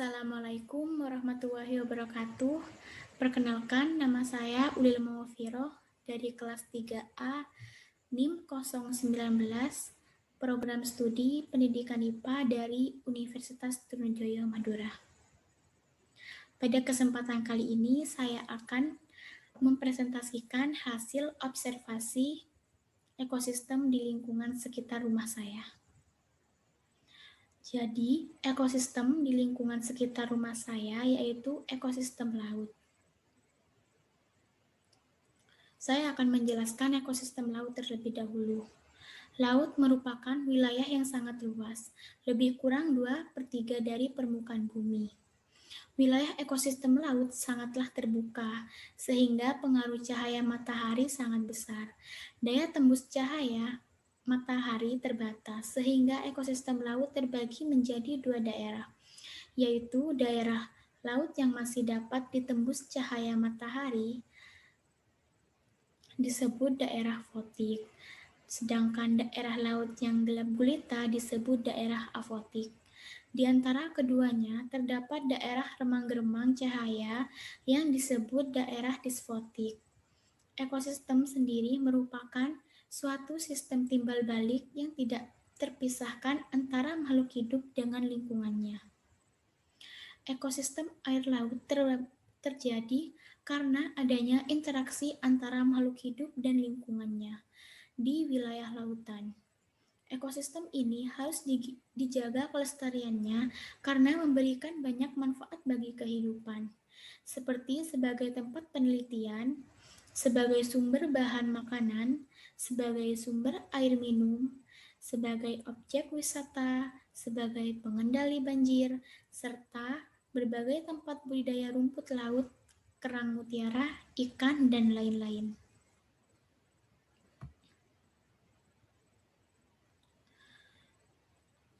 Assalamualaikum warahmatullahi wabarakatuh. Perkenalkan, nama saya Ulil Mawafiroh dari kelas 3A NIM 019, Program Studi Pendidikan IPA dari Universitas Trunojoyo Madura. Pada kesempatan kali ini, saya akan mempresentasikan hasil observasi ekosistem di lingkungan sekitar rumah saya. Jadi, ekosistem di lingkungan sekitar rumah saya yaitu ekosistem laut. Saya akan menjelaskan ekosistem laut terlebih dahulu. Laut merupakan wilayah yang sangat luas, lebih kurang 2/3 dari permukaan bumi. Wilayah ekosistem laut sangatlah terbuka, sehingga pengaruh cahaya matahari sangat besar. Daya tembus cahaya matahari terbatas, sehingga ekosistem laut terbagi menjadi 2 daerah, yaitu daerah laut yang masih dapat ditembus cahaya matahari disebut daerah fotik, sedangkan daerah laut yang gelap gulita disebut daerah afotik. Di antara keduanya terdapat daerah remang-remang cahaya yang disebut daerah disfotik. Ekosistem sendiri merupakan suatu sistem timbal balik yang tidak terpisahkan antara makhluk hidup dengan lingkungannya. Ekosistem air laut terjadi karena adanya interaksi antara makhluk hidup dan lingkungannya di wilayah lautan. Ekosistem ini harus dijaga kelestariannya karena memberikan banyak manfaat bagi kehidupan, seperti sebagai tempat penelitian, sebagai sumber bahan makanan, sebagai sumber air minum, sebagai objek wisata, sebagai pengendali banjir, serta berbagai tempat budidaya rumput laut, kerang mutiara, ikan, dan lain-lain.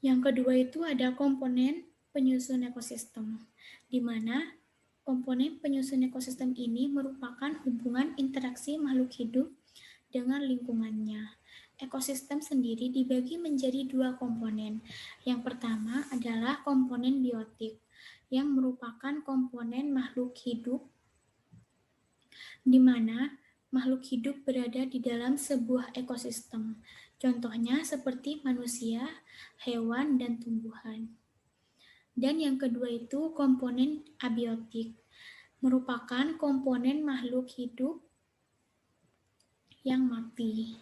Yang kedua itu ada komponen penyusun ekosistem, di mana komponen penyusun ekosistem ini merupakan hubungan interaksi makhluk hidup dengan lingkungannya. Ekosistem sendiri dibagi menjadi 2 komponen. Yang pertama adalah komponen biotik, yang merupakan komponen makhluk hidup, di mana makhluk hidup berada di dalam sebuah ekosistem. Contohnya seperti manusia, hewan, dan tumbuhan. Dan yang kedua itu komponen abiotik, merupakan komponen makhluk hidup yang mati.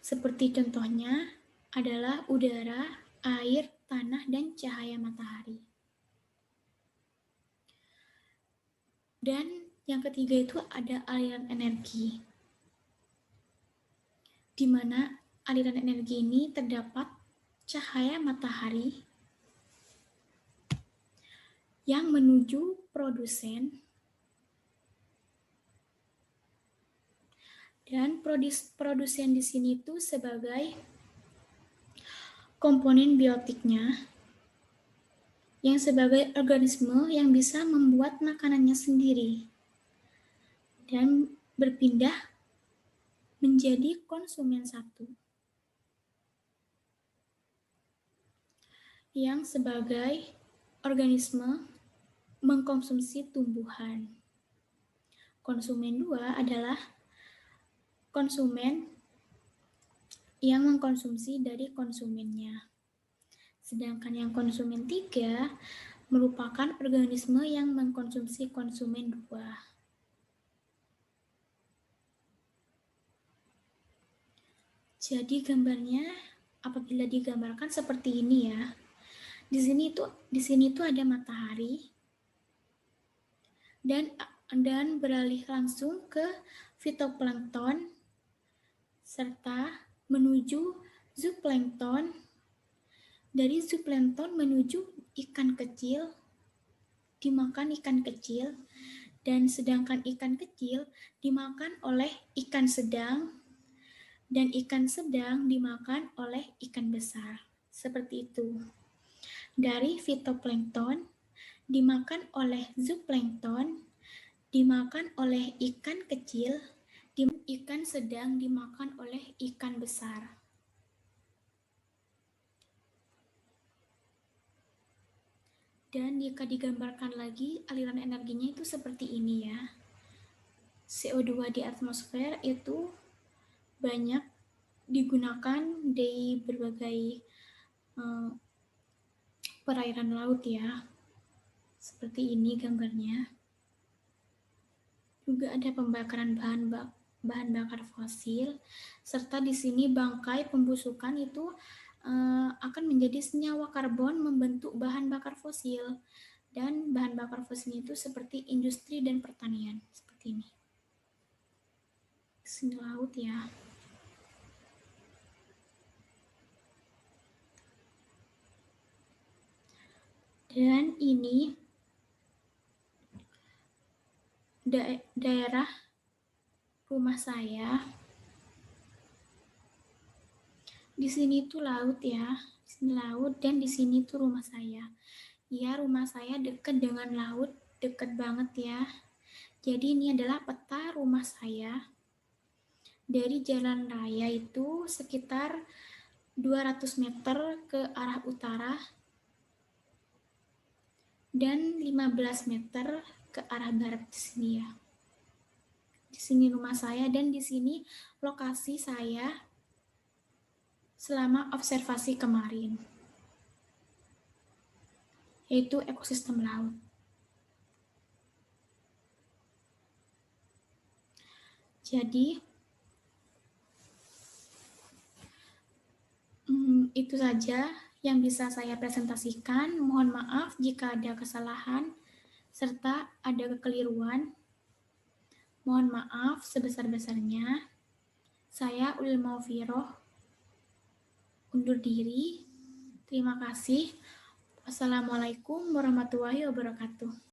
Seperti contohnya adalah udara, air, tanah, dan cahaya matahari. Dan yang ketiga itu ada aliran energi, di mana aliran energi ini terdapat cahaya matahari yang menuju produsen, dan produsen di sini itu sebagai komponen biotiknya, yang sebagai organisme yang bisa membuat makanannya sendiri dan berpindah menjadi konsumen satu, yang sebagai organisme mengkonsumsi tumbuhan. Konsumen 2 adalah konsumen yang mengkonsumsi dari konsumennya. Sedangkan yang konsumen 3 merupakan organisme yang mengkonsumsi konsumen 2. Jadi gambarnya apabila digambarkan seperti ini ya. Di sini tuh ada matahari dan beralih langsung ke fitoplankton serta menuju zooplankton. Dari zooplankton menuju ikan kecil, dimakan ikan kecil, dan sedangkan ikan kecil dimakan oleh ikan sedang, dan ikan sedang dimakan oleh ikan besar. Seperti itu. Dari fitoplankton dimakan oleh zooplankton, dimakan oleh ikan kecil, ikan sedang dimakan oleh ikan besar. Dan jika digambarkan lagi, aliran energinya itu seperti ini ya. CO2 di atmosfer itu banyak digunakan di berbagai perairan laut ya. Seperti ini gambarnya. Juga ada pembakaran bahan bakar fosil, serta di sini bangkai pembusukan itu akan menjadi senyawa karbon membentuk bahan bakar fosil. Dan bahan bakar fosil itu seperti industri dan pertanian, seperti ini. Di sini laut ya. Dan ini daerah rumah saya. Di sini tuh laut ya, di sini laut dan di sini tuh rumah saya. Ya, rumah saya dekat dengan laut, dekat banget ya. Jadi ini adalah peta rumah saya. Dari jalan raya itu sekitar 200 meter ke arah utara dan 15 meter ke arah barat di sini ya. Di sini rumah saya dan di sini lokasi saya selama observasi kemarin, yaitu ekosistem laut. Jadi, itu saja yang bisa saya presentasikan. Mohon maaf jika ada kesalahan serta ada kekeliruan. Mohon maaf sebesar-besarnya. Saya Ulil Maufiroh undur diri. Terima kasih. Wassalamualaikum warahmatullahi wabarakatuh.